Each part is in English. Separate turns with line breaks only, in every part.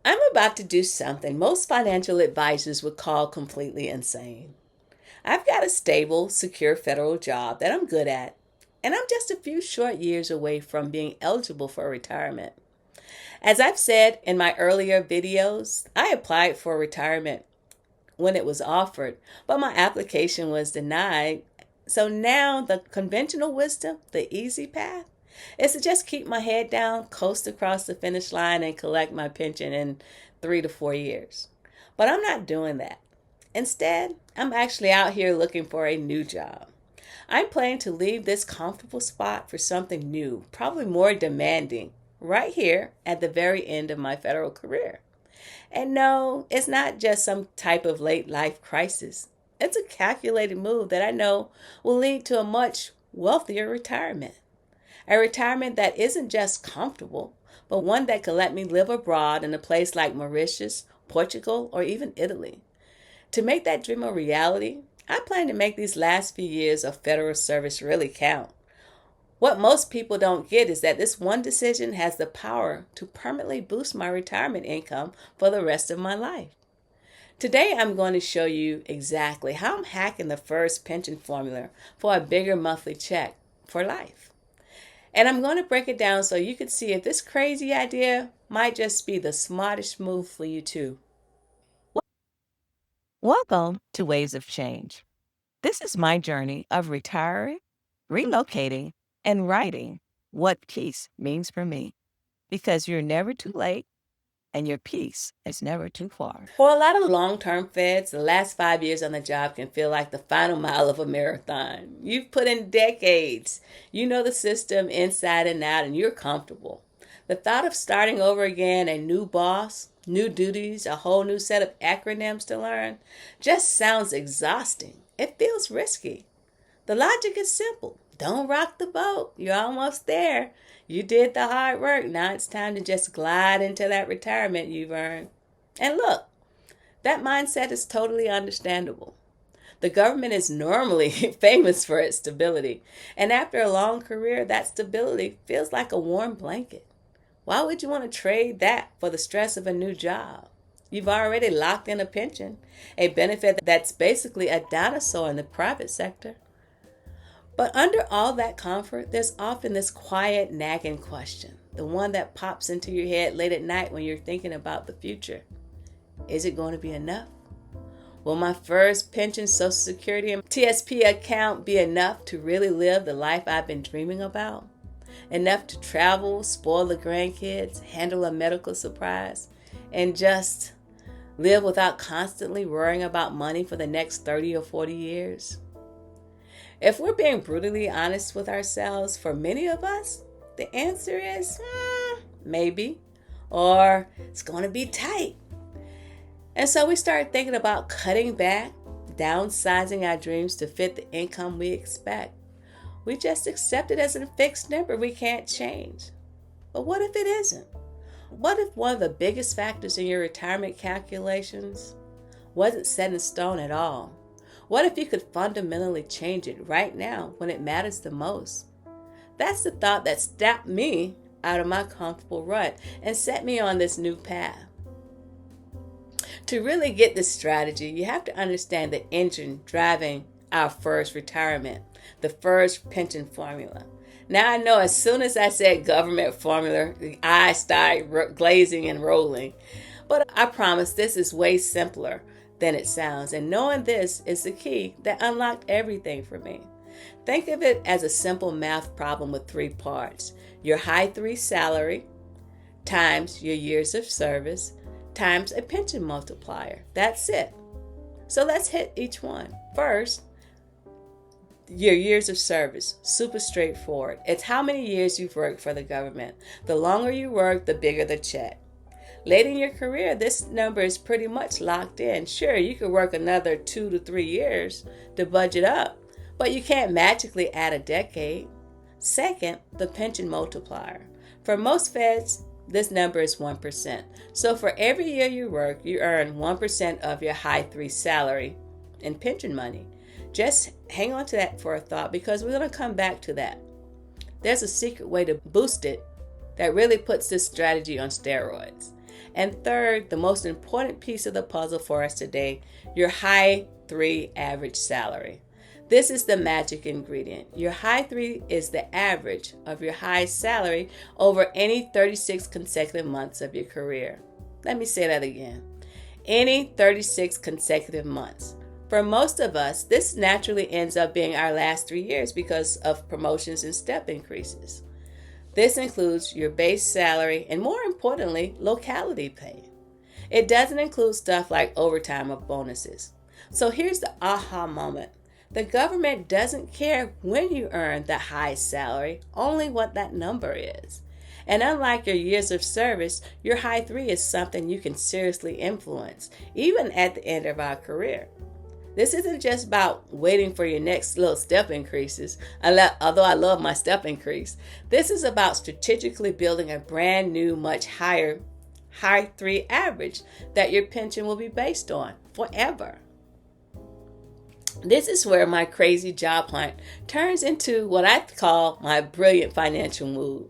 I'm about to do something most financial advisors would call completely insane. I've got a stable, secure federal job that I'm good at, and I'm just a few short years away from being eligible for retirement. As I've said in my earlier videos, I applied for retirement when it was offered, but my application was denied. So now the conventional wisdom, the easy path, is to just keep my head down, coast across the finish line, and collect my pension in 3 to 4 years. But I'm not doing that. Instead, I'm actually out here looking for a new job. I'm planning to leave this comfortable spot for something new, probably more demanding, right here at the very end of my federal career. And no, it's not just some type of late life crisis. It's a calculated move that I know will lead to a much wealthier retirement. A retirement that isn't just comfortable, but one that could let me live abroad in a place like Mauritius, Portugal, or even Italy. To make that dream a reality, I plan to make these last few years of federal service really count. What most people don't get is that this one decision has the power to permanently boost my retirement income for the rest of my life. Today, I'm going to show you exactly how I'm hacking the first pension formula for a bigger monthly check for life. And I'm going to break it down so you can see if this crazy idea might just be the smartest move for you too. Welcome to Waves of Change. This is my journey of retiring, relocating, and writing what peace means for me. Because you're never too late and your peace is never too far. For a lot of long term feds, the last 5 years on the job can feel like the final mile of a marathon. You've put in decades, you know the system inside and out, and you're comfortable. The thought of starting over again, a new boss, new duties, a whole new set of acronyms to learn, just sounds exhausting. It feels risky. The logic is simple. Don't rock the boat. You're almost there. You did the hard work. Now it's time to just glide into that retirement you've earned. And look, that mindset is totally understandable. The government is normally famous for its stability. And after a long career, that stability feels like a warm blanket. Why would you want to trade that for the stress of a new job? You've already locked in a pension, a benefit that's basically a dinosaur in the private sector. But under all that comfort, there's often this quiet, nagging question, the one that pops into your head late at night when you're thinking about the future. Is it going to be enough? Will my first pension, Social Security, and TSP account be enough to really live the life I've been dreaming about? Enough to travel, spoil the grandkids, handle a medical surprise, and just live without constantly worrying about money for the next 30 or 40 years? If we're being brutally honest with ourselves, for many of us, the answer is maybe, or it's going to be tight. And so we start thinking about cutting back, downsizing our dreams to fit the income we expect. We just accept it as a fixed number we can't change. But what if it isn't? What if one of the biggest factors in your retirement calculations wasn't set in stone at all? What if you could fundamentally change it right now when it matters the most? That's the thought that snapped me out of my comfortable rut and set me on this new path. To really get this strategy, you have to understand the engine driving our first retirement, the first pension formula. Now I know as soon as I said government formula, the eyes started glazing and rolling. But I promise this is way simpler than it sounds. And knowing this is the key that unlocked everything for me. Think of it as a simple math problem with 3 parts. Your high 3 salary times your years of service times a pension multiplier. That's it. So let's hit each one. First, your years of service. Super straightforward. It's how many years you've worked for the government. The longer you work, the bigger the check. Late in your career, this number is pretty much locked in. Sure, you could work another 2 to 3 years to budget up, but you can't magically add a decade. Second, the pension multiplier. For most feds, this number is 1%. So for every year you work, you earn 1% of your high 3 salary in pension money. Just hang on to that for a thought because we're going to come back to that. There's a secret way to boost it that really puts this strategy on steroids.
And third, the most important piece of the puzzle for us today, your high 3 average salary. This is the magic ingredient. Your high 3 is the average of your high salary over any 36 consecutive months of your career. Let me say that again. Any 36 consecutive months. For most of us, this naturally ends up being our last 3 years because of promotions and step increases. This includes your base salary and, more importantly, locality pay. It doesn't include stuff like overtime or bonuses. So here's the aha moment. The government doesn't care when you earn the highest salary, only what that number is. And unlike your years of service, your high 3 is something you can seriously influence, even at the end of our career. This isn't just about waiting for your next little step increases, although I love my step increase. This is about strategically building a brand new, much higher high 3 average that your pension will be based on forever. This is where my crazy job hunt turns into what I call my brilliant financial move.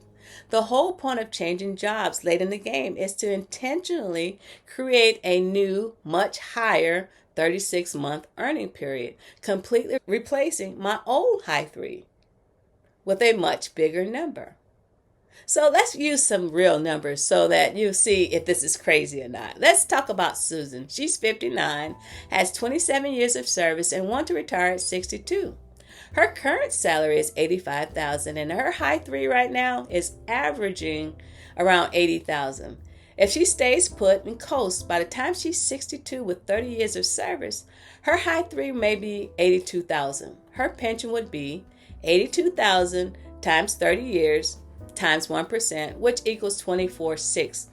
The whole point of changing jobs late in the game is to intentionally create a new, much higher 36-month earning period, completely replacing my old high 3 with a much bigger number. So let's use some real numbers so that you see if this is crazy or not. Let's talk about Susan. She's 59, has 27 years of service, and wants to retire at 62. Her current salary is $85,000, and her high 3 right now is averaging around $80,000. If she stays put and coasts, by the time she's 62 with 30 years of service, her high 3 may be $82,000. Her pension would be $82,000 times 30 years times 1%, which equals $24,600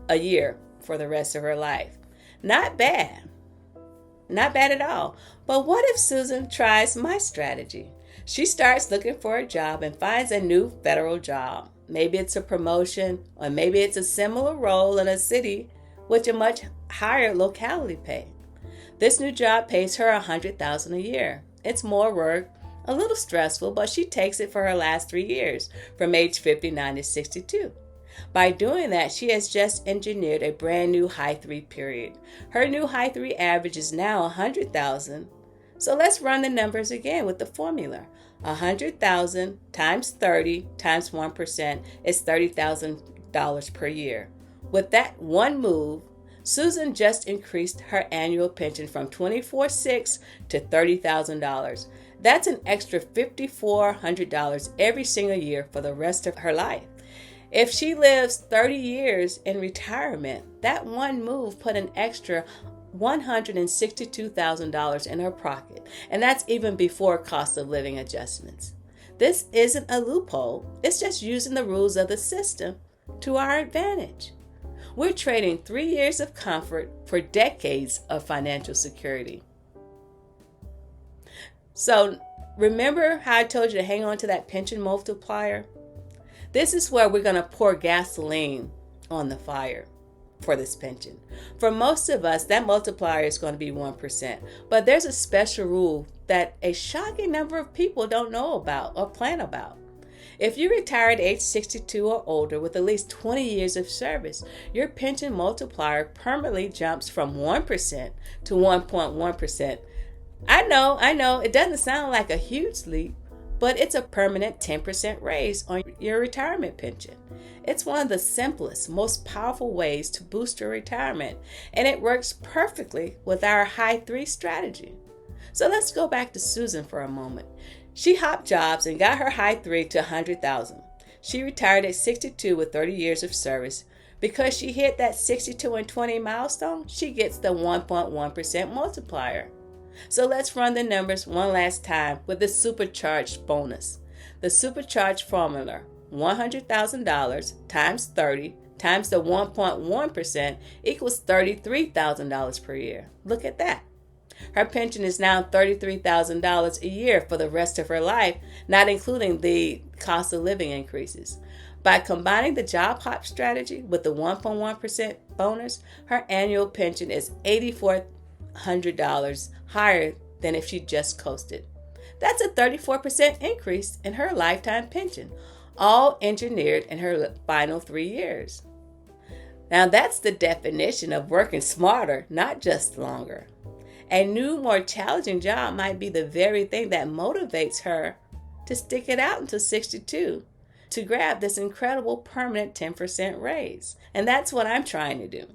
a year for the rest of her life. Not bad. Not bad at all. But what if Susan tries my strategy? She starts looking for a job and finds a new federal job. Maybe it's a promotion, or maybe it's a similar role in a city with a much higher locality pay. This new job pays her $100,000 a year. It's more work, a little stressful, but she takes it for her last 3 years, from age 59 to 62. By doing that, she has just engineered a brand new high 3 period. Her new high 3 average is now $100,000. So let's run the numbers again with the formula. $100,000 times 30 times 1% is $30,000 per year. With that one move, Susan just increased her annual pension from $24,600 to $30,000. That's an extra $5,400 every single year for the rest of her life. If she lives 30 years in retirement, that one move put an extra $162,000 in her pocket, and that's even before cost of living adjustments. This isn't a loophole, it's just using the rules of the system to our advantage. We're trading 3 years of comfort for decades of financial security. So remember how I told you to hang on to that pension multiplier? This is where we're going to pour gasoline on the fire for this pension. For most of us, that multiplier is going to be 1%. But there's a special rule that a shocking number of people don't know about or plan about. If you retire at age 62 or older with at least 20 years of service, your pension multiplier permanently jumps from 1% to 1.1%. I know, it doesn't sound like a huge leap, but it's a permanent 10% raise on your retirement pension. It's one of the simplest, most powerful ways to boost your retirement, and it works perfectly with our high 3 strategy. So let's go back to Susan for a moment. She hopped jobs and got her high 3 to $100,000. She retired at 62 with 30 years of service. Because she hit that 62 and 20 milestone, she gets the 1.1% multiplier. So let's run the numbers one last time with the supercharged bonus. The supercharged formula, $100,000 times 30 times the 1.1% equals $33,000 per year. Look at that. Her pension is now $33,000 a year for the rest of her life, not including the cost of living increases. By combining the job hop strategy with the 1.1% bonus, her annual pension is $8,400 higher than if she just coasted. That's a 34% increase in her lifetime pension, all engineered in her final 3 years. Now, that's the definition of working smarter, not just longer. A new, more challenging job might be the very thing that motivates her to stick it out until 62 to grab this incredible permanent 10% raise. And that's what I'm trying to do.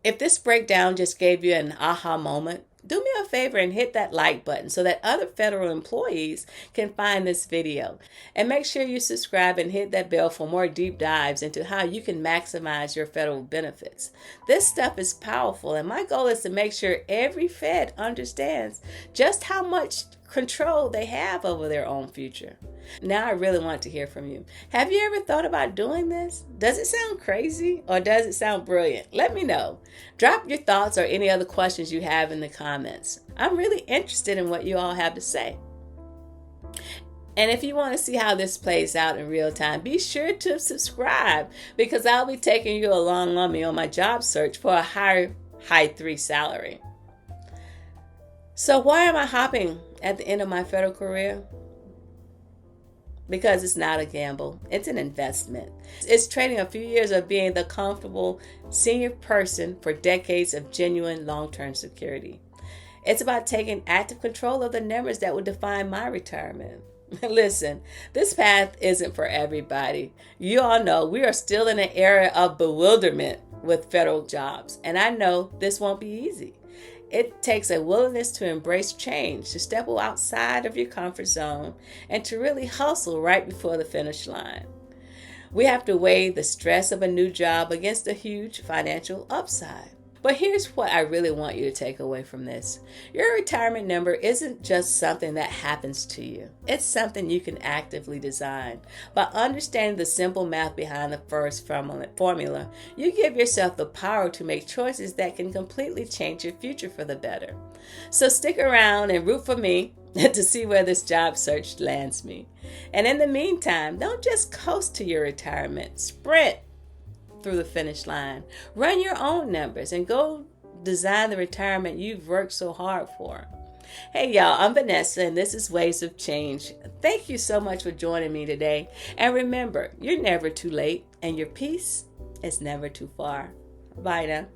If this breakdown just gave you an aha moment, do me a favor and hit that like button so that other federal employees can find this video. And make sure you subscribe and hit that bell for more deep dives into how you can maximize your federal benefits. This stuff is powerful, and my goal is to make sure every Fed understands just how much control they have over their own future. Now I really want to hear from you. Have you ever thought about doing this? Does it sound crazy or does it sound brilliant? Let me know. Drop your thoughts or any other questions you have in the comments. I'm really interested in what you all have to say. And if you want to see how this plays out in real time, be sure to subscribe, because I'll be taking you along on me on my job search for a high 3 salary. So why am I hopping at the end of my federal career? Because it's not a gamble. It's an investment. It's trading a few years of being the comfortable senior person for decades of genuine long-term security. It's about taking active control of the numbers that will define my retirement. Listen, this path isn't for everybody. You all know we are still in an era of bewilderment with federal jobs, and I know this won't be easy. It takes a willingness to embrace change, to step outside of your comfort zone, and to really hustle right before the finish line. We have to weigh the stress of a new job against a huge financial upside. But here's what I really want you to take away from this. Your retirement number isn't just something that happens to you. It's something you can actively design. By understanding the simple math behind the first formula, you give yourself the power to make choices that can completely change your future for the better. So stick around and root for me to see where this job search lands me. And in the meantime, don't just coast to your retirement. Sprint through the finish line. Run your own numbers and go design the retirement you've worked so hard for. Hey y'all, I'm Vanessa and this is Waves of Change. Thank you so much for joining me today. And remember, you're never too late and your peace is never too far. Bye now.